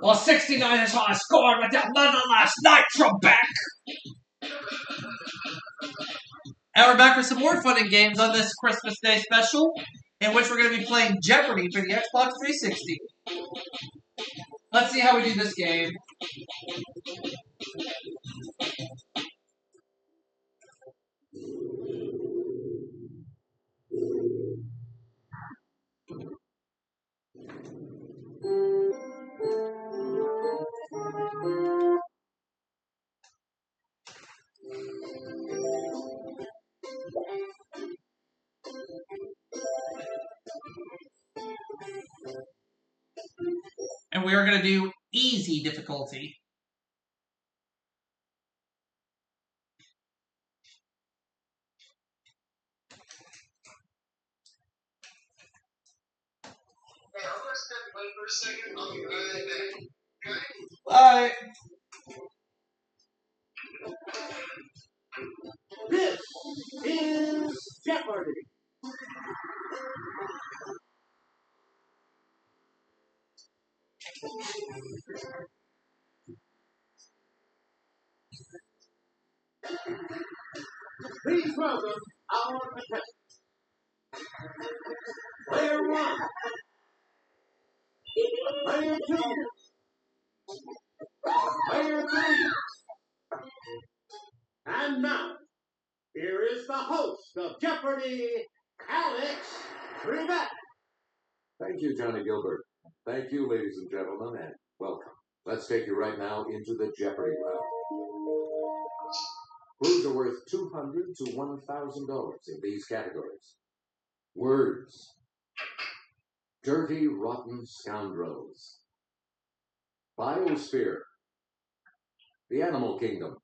Well, 69 is high score with that nonetheless Nitro back. And we're back for some more fun and games on this Christmas Day special, in which we're going to be playing Jeopardy for the Xbox 360. Let's see how we do this game. And we are going to do easy difficulty. Hey, I'm gonna step away for a second. I'll be right back. Okay? Bye. This is Jeopardy! Please welcome our contestants. Player 1. Player 2. Player 3. And now, here is the host of Jeopardy, Alex Trebek. Thank you, Johnny Gilbert. Thank you, ladies and gentlemen, and welcome. Let's take you right now into the Jeopardy round. Clues are worth $200 to $1,000 in these categories. Words. Dirty, rotten scoundrels. Biosphere. The animal kingdom.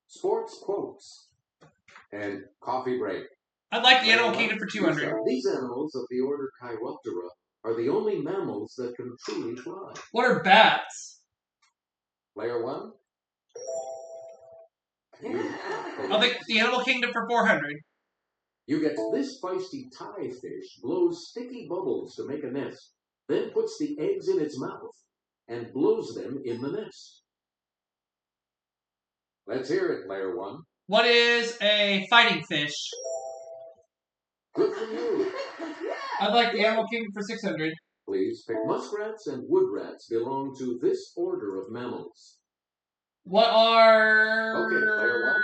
Sports quotes. And coffee break. I'd like the Animal Kingdom for 200. These animals of the order Chiroptera are the only mammals that can truly fly. What are bats? Player 1. I'll take the Animal Kingdom for 400. You get this feisty tie fish blows sticky bubbles to make a nest, then puts the eggs in its mouth and blows them in the nest. Let's hear it, player 1. What is a fighting fish? Good for you. I'd like the Animal Kingdom for 600. Please pick. Muskrats and woodrats belong to this order of mammals. What are... Okay, player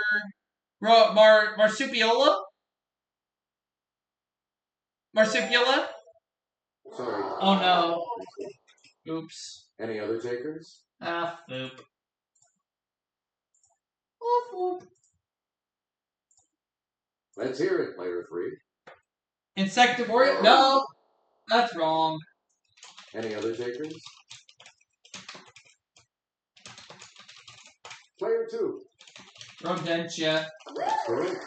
1. Marsupiola? Marsupiola? Sorry. Oh no. Oops. Any other takers? Ah, foop. Oh, foop. Let's hear it, player 3. Insectivorous? No, that's wrong. Any other takers? Player 2. Rodentia. That's correct.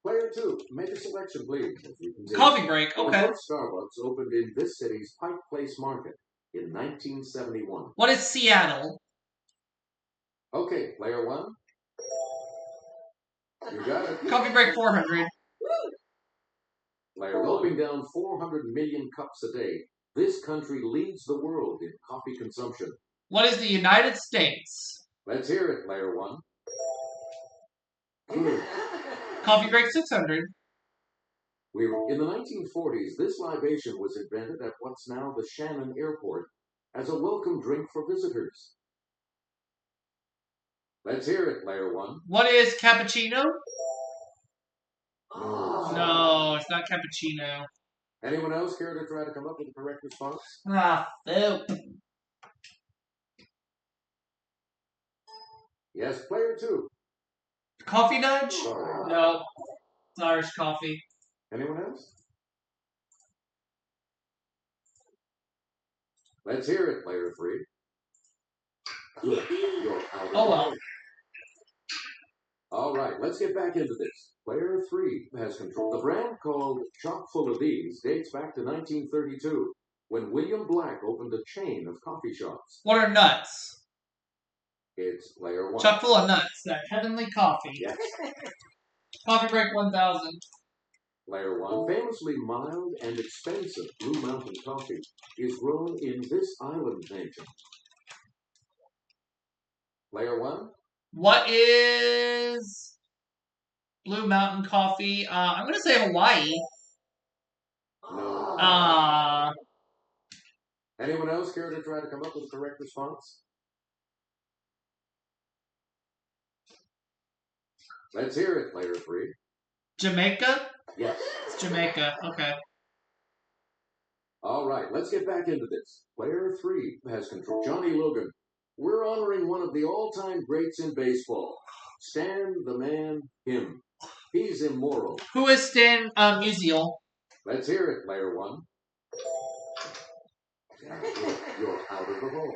Player 2, make a selection, please. If you can Coffee break, okay. The first Starbucks opened in this city's Pike Place Market in 1971. What is Seattle? Okay, player 1. You got it. Coffee break 400. Player gulping down 400 million cups a day, this country leads the world in coffee consumption. What is the United States? Let's hear it, player 1. Good. Coffee break 600. In the 1940s, this libation was invented at what's now the Shannon Airport as a welcome drink for visitors. Let's hear it, player 1. What is cappuccino? No, it's not cappuccino. Anyone else care to try to come up with the correct response? Ah, foop. Yes, player 2. Coffee nudge? Sorry. No. It's Irish coffee. Anyone else? Let's hear it, player 3. Good. You're out of Oh well. the All right, let's get back into this. Player 3 has control. The brand called Chock Full of These dates back to 1932, when William Black opened a chain of coffee shops. What are nuts? It's player 1. Chock full of nuts. That heavenly coffee. Yes. Coffee break 1000. Player 1. Famously mild and expensive Blue Mountain coffee is grown in this island nation. Player 1. What is Blue Mountain Coffee? I'm gonna say Hawaii. No. Anyone else care to try to come up with the correct response? Let's hear it, Player 3. Jamaica? Yes. It's Jamaica. Okay. All right, let's get back into this. Player 3 has control. Johnny Logan. We're honoring one of the all-time greats in baseball. Stan the Man Him. He's immoral. Who is Stan Musial? Let's hear it, Player 1. You're out of the hole.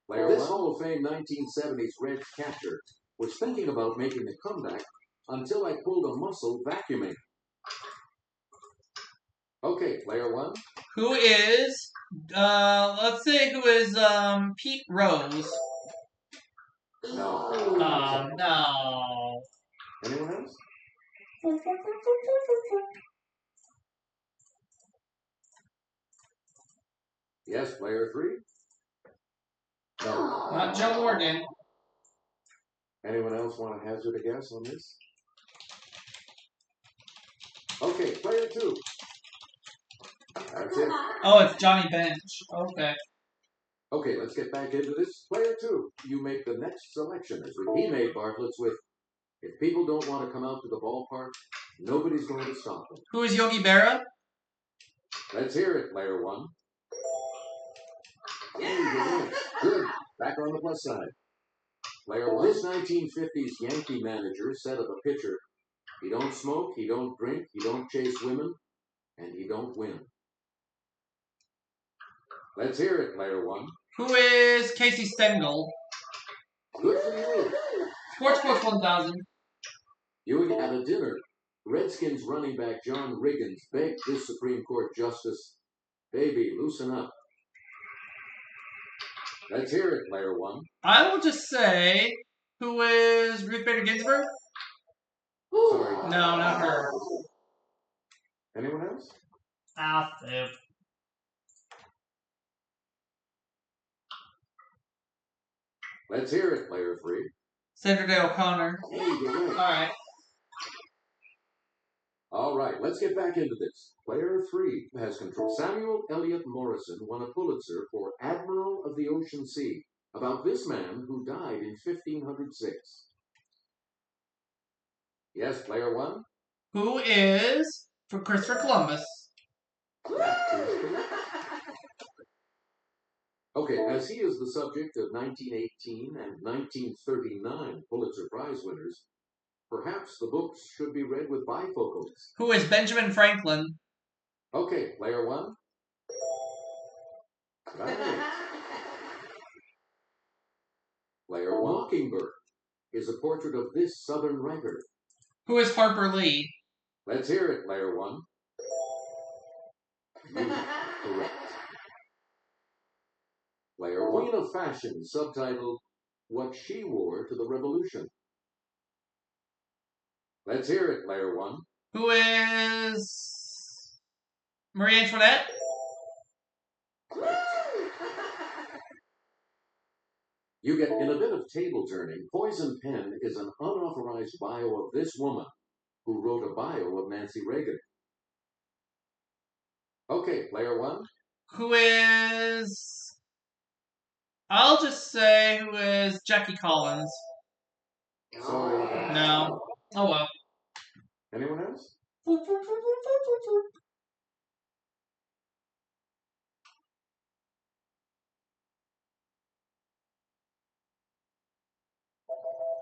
Player 1. This Hall of Fame 1970s Reds catcher was thinking about making a comeback until I pulled a muscle vacuuming. Okay, Player 1. Who is, let's say who is, Pete Rose? No. No. Anyone else? Yes, Player 3. No. Not Joe Morgan. Anyone else want to hazard a guess on this? Okay, Player 2. That's it. Oh, it's Johnny Bench. Okay. Okay, let's get back into this. Player 2, you make the next selection as he made Bartlett's with, if people don't want to come out to the ballpark, nobody's going to stop them. Who is Yogi Berra? Let's hear it, Player 1. Yeah. Good. Back on the plus side. Player 1. This 1950s Yankee manager said of a pitcher, he don't smoke, he don't drink, he don't chase women, and he don't win. Let's hear it, Player 1. Who is Casey Stengel? Good for you. Sports Coach 1000. You at a dinner. Redskins running back John Riggins begged this Supreme Court justice, baby, loosen up. Let's hear it, Player 1. I will just say, who is Ruth Bader Ginsburg? Sorry. No, not her. Anyone else? Alfred. Let's hear it, Player 3. Sandra Day O'Connor. Hey, you're right. All right, let's get back into this. Player 3 has control. Samuel Eliot Morison won a Pulitzer for Admiral of the Ocean Sea about this man who died in 1506. Yes, Player 1. Who is for Christopher Columbus? Okay, as he is the subject of 1918 and 1939 Pulitzer Prize winners, perhaps the books should be read with bifocals. Who is Benjamin Franklin? Okay, Player 1. Right. Player 1. Mockingbird is a portrait of this Southern writer. Who is Harper Lee? Let's hear it, Player 1. Correct. Player 1. Queen of Fashion, subtitled, What She Wore to the Revolution. Let's hear it, Player 1. Who is Marie Antoinette? You get, in a bit of table turning, Poison Pen is an unauthorized bio of this woman who wrote a bio of Nancy Reagan. Okay, Player 1. Who is... I'll just say who is Jackie Collins. Sorry. No. Oh well. Anyone else?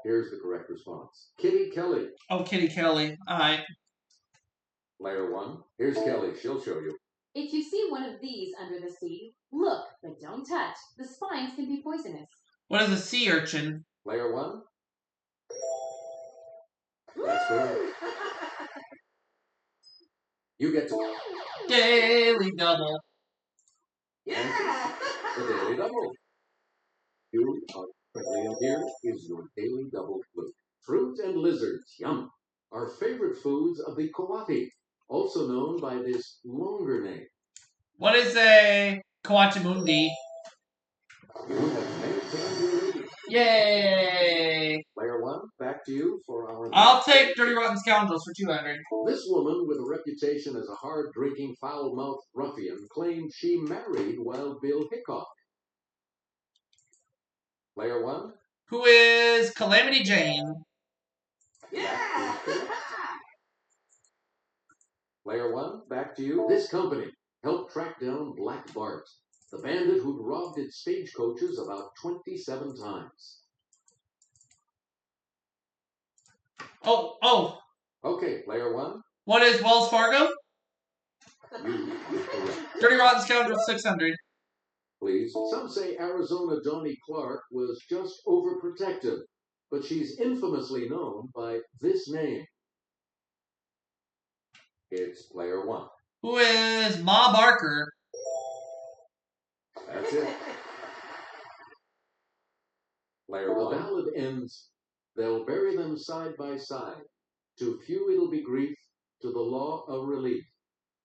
Here's the correct response. Kitty Kelly. Oh, Kitty Kelly. Alright. Player 1. Here's Kelly. She'll show you. If you see one of these under the sea, look, but don't touch. The spines can be poisonous. What is a sea urchin? Player 1. That's correct. You get to... Daily Double. Yeah! The Daily Double. You are correctly, and here is your Daily Double clue. Fruit and lizards. Yum. are favorite foods of the Coati, also known by this longer name. What is a Kawachimundi? You have maintained your lead. Yay! Player 1, back to you for our... I'll take Dirty Rotten Scoundrels for 200. This woman, with a reputation as a hard-drinking, foul-mouthed ruffian, claimed she married Wild Bill Hickok. Player 1. Who is Calamity Jane? Yeah! Player 1, back to you. This company helped track down Black Bart, the bandit who'd robbed its stagecoaches about 27 times. Oh. Okay, Player 1. What is Wells Fargo? You correct. Dirty Rotten Scoundrels 600. Please. Some say Arizona Donnie Clark was just overprotective, but she's infamously known by this name. It's Player 1. Who is Ma Barker? That's it. Player 1. The ballad ends, they'll bury them side by side. To few it'll be grief, to the law a relief,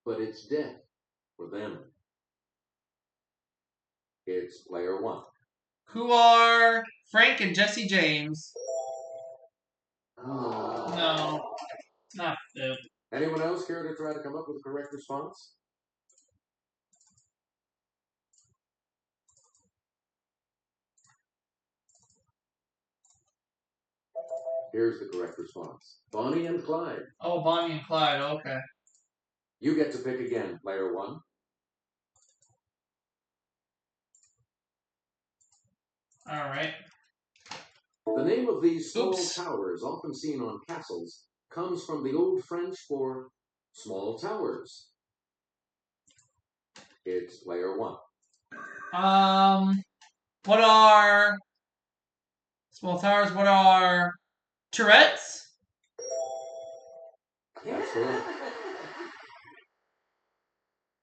but it's death for them. It's Player 1. Who are Frank and Jesse James? Oh. No. Not them. Anyone else care to try to come up with a correct response? Here's the correct response. Bonnie and Clyde. Oh, Bonnie and Clyde. Okay. You get to pick again, Player 1. All right. The name of these small Oops. towers, often seen on castles, comes from the Old French for small towers. It's Player 1. What are small towers? What are Tourette's? That's correct.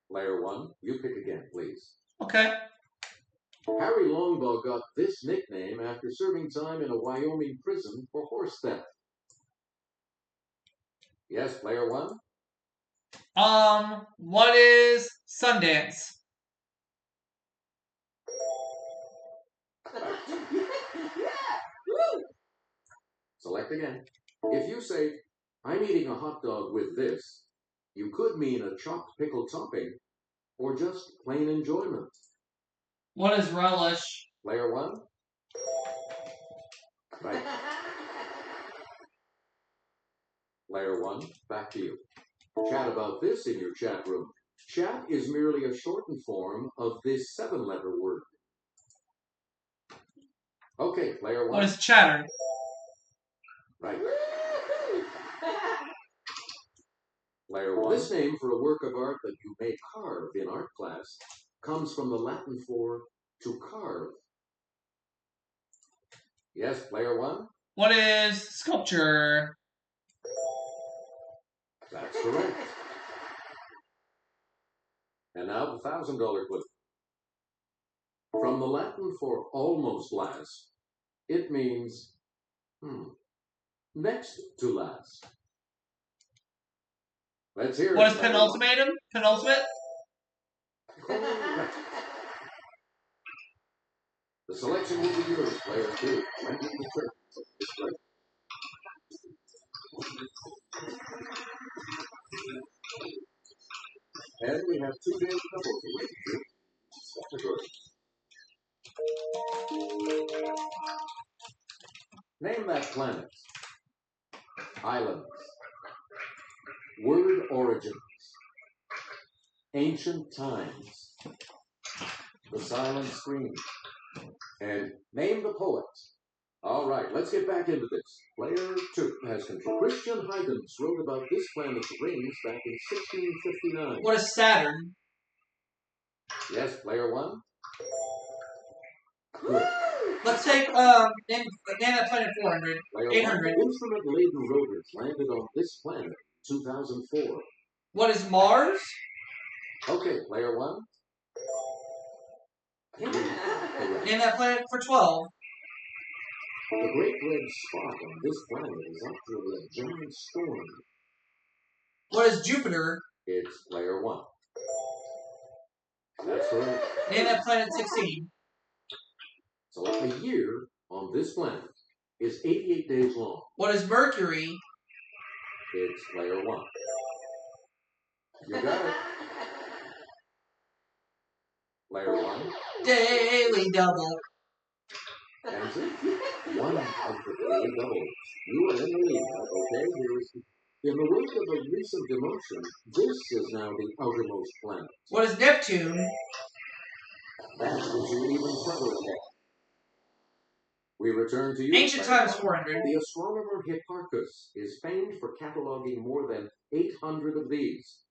Player 1, you pick again, please. Okay. Harry Longbaugh got this nickname after serving time in a Wyoming prison for horse theft. Yes, Player 1? What is Sundance? Select again. If you say, I'm eating a hot dog with this, you could mean a chopped pickle topping or just plain enjoyment. What is relish? Player 1? Right. Player 1, back to you. Chat about this in your chat room. Chat is merely a shortened form of this 7-letter word. Okay, Player 1. What is chatter? Right. Player 1. This name for a work of art that you may carve in art class comes from the Latin for to carve. Yes, Player 1? What is sculpture? That's correct. And now the $1,000 clue. From the Latin for almost last, it means next to last. Let's hear it. What is penultimatum? Penultimate? Correct. The selection will be yours, Player 2. When you return to this break. And we have 2 days double to wait here. Name that planet. Islands. Word origins. Ancient times. The silent screen. And name the poet. All right, let's get back into this. Player 2 has control. Christian Huygens wrote about this planet's rings back in 1659. What is Saturn? Yes, Player 1? Good. Let's take name that planet 400. Player 800. 1. Instrument-laden rovers landed on this planet 2004. What is Mars? Okay, Player 1? Name that planet for 12. The great red spot on this planet is actually a giant storm. What is Jupiter? It's player 1. That's correct. Name that planet 16. So a year on this planet is 88 days long. What is Mercury? It's player 1. You got it. Player 1. Daily double. Answer. One of the daily doubles. You are in the lead. Okay, in the wake of a recent demotion, this is now the outermost planet. What is Neptune? That puts you even further ahead. We return to you. Ancient times 400. The astronomer Hipparchus is famed for cataloging more than 800 of these.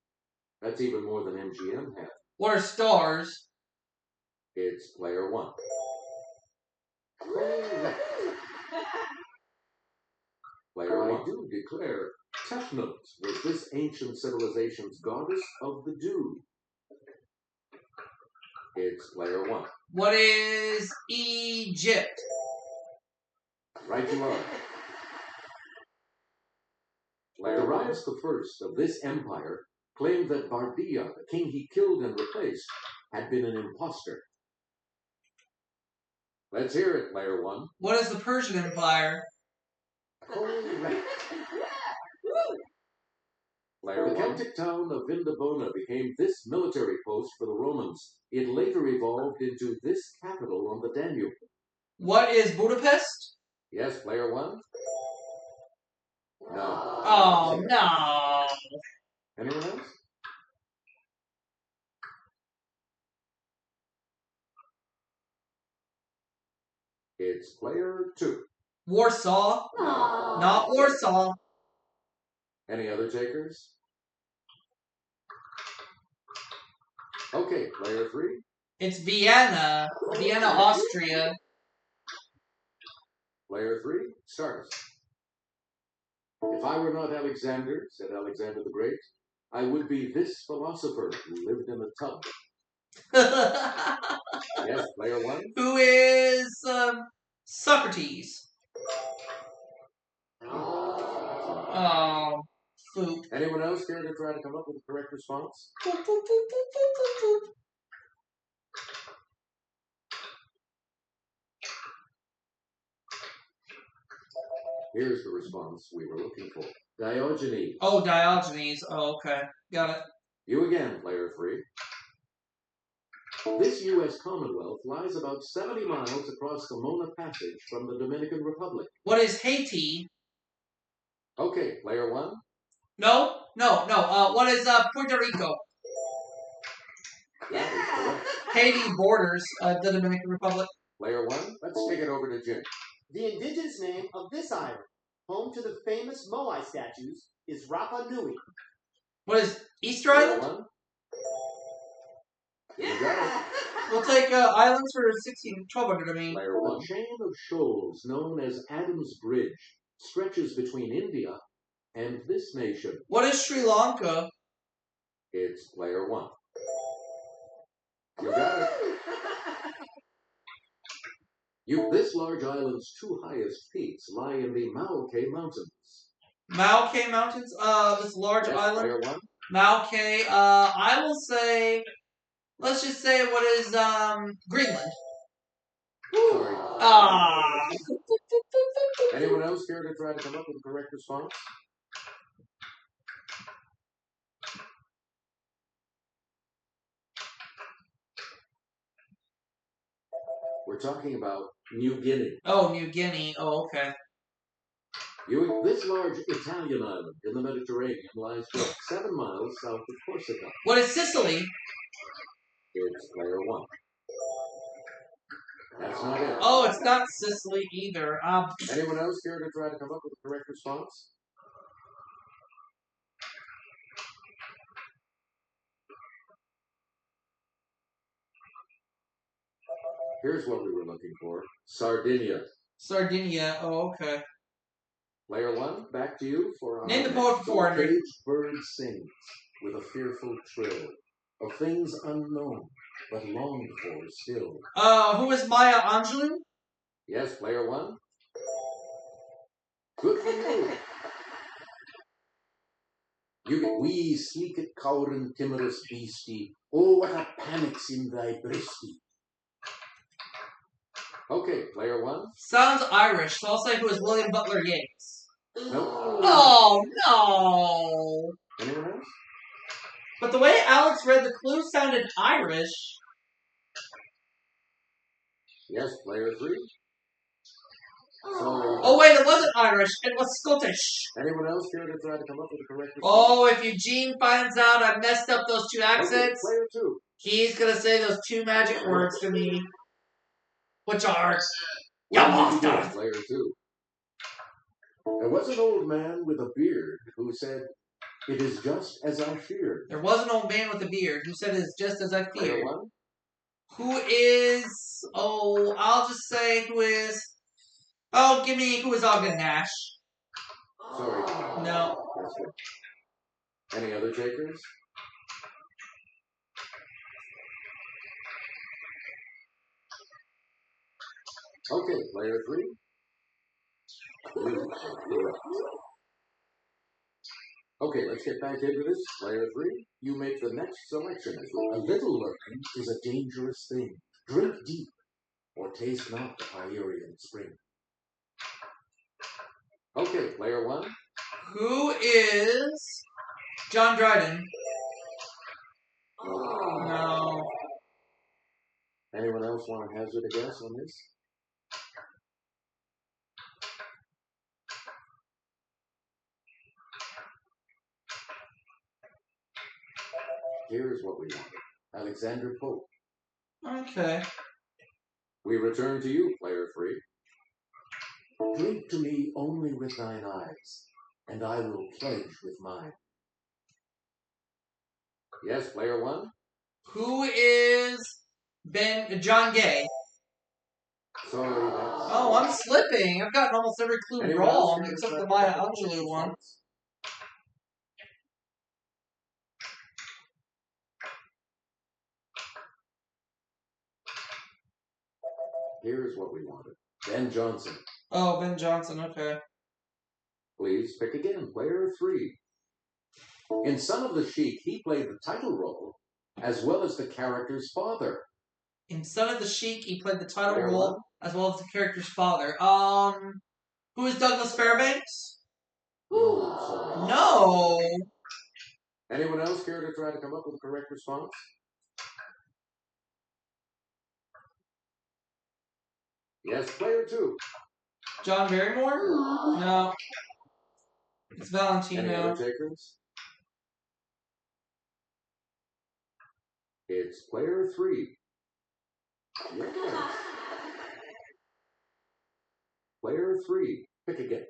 That's even more than MGM had. What are stars? It's player 1. Player 1. I do declare Tefnut was this ancient civilization's goddess of the dew. It's player 1. What is Egypt? Right you are. Darius I of this empire claimed that Bardia, the king he killed and replaced, had been an impostor. Let's hear it, player 1. What is the Persian Empire? Correct. The Celtic town of Vindobona became this military post for the Romans. It later evolved into this capital on the Danube. What is Budapest? Yes, player 1? No. Oh, no. Anyone else? It's player 2. Warsaw? Aww. Not Warsaw. Any other takers? Okay, player 3. It's Vienna. Vienna, Austria. Player 3, start us. If I were not Alexander, said Alexander the Great, I would be this philosopher who lived in a tub. Yes, player 1. Who is Socrates? Oh, foop. Anyone else care to try to come up with the correct response? Boop, boop, boop, boop, boop, boop, boop. Here's the response we were looking for. Diogenes. Oh, Diogenes. Oh, okay. Got it. You again, player 3. This U.S. Commonwealth lies about 70 miles across the Mona Passage from the Dominican Republic. What is Haiti? Okay, player 1. No. What is Puerto Rico? That is correct. Haiti borders the Dominican Republic. Player 1, let's take it over to Jim. The indigenous name of this island, home to the famous Moai statues, is Rapa Nui. What is Easter Player Island? 1. You got it. We'll take islands for 1200, I mean. Player 1. A chain of shoals known as Adam's Bridge stretches between India and this nation. What is Sri Lanka? It's player 1. You got it. This large island's two highest peaks lie in the Maoke Mountains. Maoke Mountains? This large Yes, island? player 1. Maoke, I will say, let's just say, what is, Greenland? Sorry. Ah. Anyone else care to try to come up with the correct response? We're talking about New Guinea. Oh, New Guinea. Oh, okay. This large Italian island in the Mediterranean lies just 7 miles south of Corsica. What is Sicily? It's player 1. That's not it. Oh, it's not Sicily either. Anyone else care to try to come up with the correct response? Here's what we were looking for. Sardinia. Sardinia. Oh, okay. Player 1, back to you for Name the poet for 400. caged bird sings with a fearful trill of things unknown but longed for still. Who is Maya Angelou? Yes, player 1. You get wee, sleek, cowering, timorous beastie. Oh, what a panic's in thy breastie. Okay, player one. Sounds Irish, so I'll say who is William Butler Yeats. Nope. Oh, no. Anyone else? But the way Alex read the clue sounded Irish. Yes, player three. Sorry. Oh, wait, it wasn't Irish. It was Scottish. Anyone else care to try to come up with a correct response? Oh, if Eugene finds out I messed up those two accents, Okay, player two. he's going to say those two magic words to me, which are, you When did you bastard. get player two? There was an old man with a beard who said, "It is just as I feared." There was an old man with a beard who said it's just as I Player feared. one. Who is, oh, I'll just say who is, oh, give me who is Ogden Nash. Sorry. No. That's it. Any other takers? Okay, player three. Correct. Okay, let's get back into this. Player three, you make the next selection. A little learning is a dangerous thing. Drink deep, or taste not the Pyrenean spring. Okay, player one. Who is John Dryden? No. Anyone else want to hazard a guess on this? Here's what we wanted. Alexander Pope. Okay. We return to you, player three. Drink to me only with thine eyes, and I will pledge with mine. Yes, player one. Who is John Gay? Sorry, that's... Oh, I'm slipping. I've gotten almost every clue Anyone else wrong care to except try the to Maya come up with Angelou a one. response? Here's what we wanted. Ben Johnson. Oh, Ben Johnson, okay. Please pick again, player three. In Son of the Sheik, he played the title role as well as the character's father. In Son of the Sheik, he played the title Player role one. as well as the character's father. Who is Douglas Fairbanks? No, sorry. No. Anyone else care to try to come up with a correct response? Yes, player two. John Barrymore? No. It's Any Valentino. other takers? It's player three. Yes. Player three. Pick again.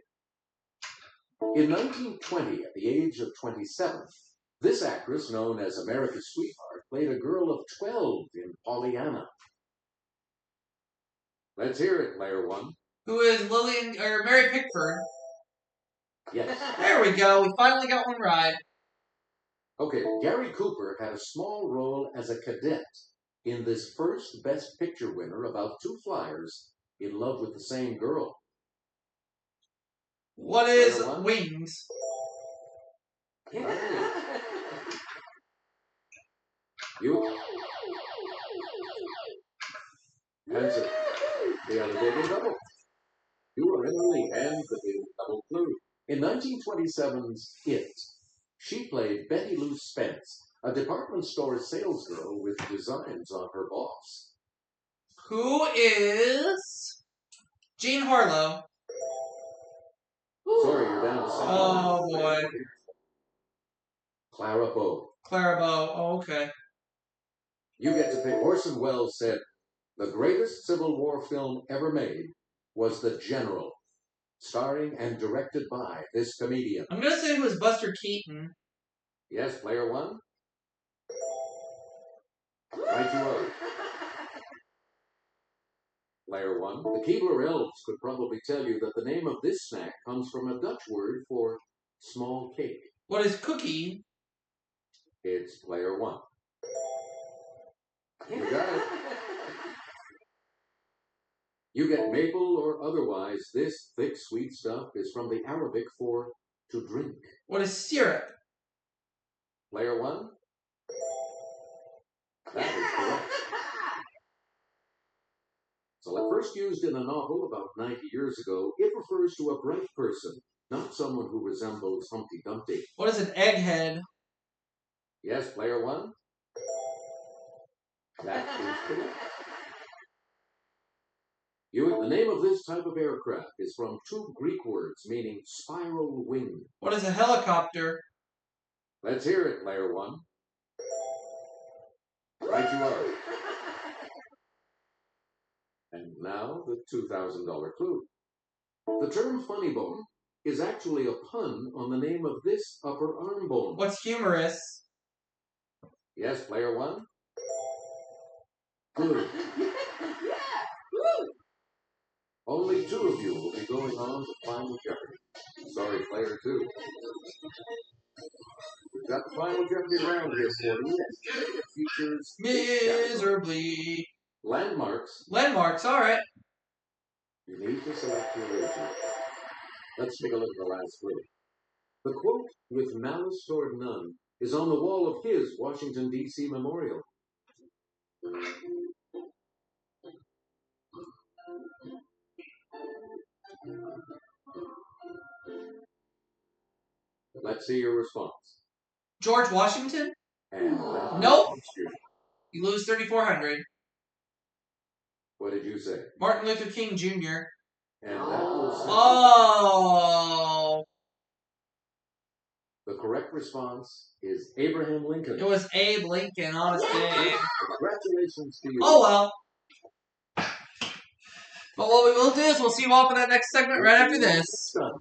In 1920, at the age of 27, this actress, known as America's Sweetheart, played a girl of 12 in Pollyanna. Let's hear it, player one. Who is Mary Pickford? Yes. There we go. We finally got one right. Okay, Gary Cooper had a small role as a cadet in this first Best Picture winner about two flyers in love with the same girl. What is Player one. Wings? Right. You answer. The other big double. You were in the lead, and the big double clue. In 1927's It, she played Betty Lou Spence, a department store salesgirl with designs on her boss. Who is Jean Harlow? Sorry, you're down to second. Oh, boy. Clara Bow. Clara Bow. Oh, okay. You get to pick. Orson Welles said, "The greatest Civil War film ever made was The General, starring and directed by this comedian." I'm going to say it was Buster Keaton. Yes, player one? Right you are. Player one. The Keebler elves could probably tell you that the name of this snack comes from a Dutch word for small cake. What is cookie? It's player one. You got it. You get maple or otherwise. This thick, sweet stuff is from the Arabic for to drink. What is syrup? Player 1? That is correct. So at first used in a novel about 90 years ago, it refers to a bright person, not someone who resembles Humpty Dumpty. What is an egghead? Yes, Player 1? That is correct. Hewitt, the name of this type of aircraft is from two Greek words meaning spiral wing. What is a helicopter? Let's hear it, Player 1. Right you are. And now the $2,000 clue. The term funny bone is actually a pun on the name of this upper arm bone. What's humorous? Yes, Player 1? Good. Only two of you will be going on to Final Jeopardy. Sorry, Player 2. We've got the Final Jeopardy round here for you. It features Miserably. landmarks. Landmarks, alright. You need to select your region. Let's take a look at the last clue. The quote, "with malice toward none," is on the wall of his Washington, D.C. memorial. Let's see your response. George Washington? And Nope. You lose 3,400. What did you say? Martin Luther King Jr. And that was Oh. the correct response is Abraham Lincoln. It was Abe Lincoln, honest Abe. Congratulations to you. Oh well. But what we will do is we'll see you all for that next segment right after this. Done.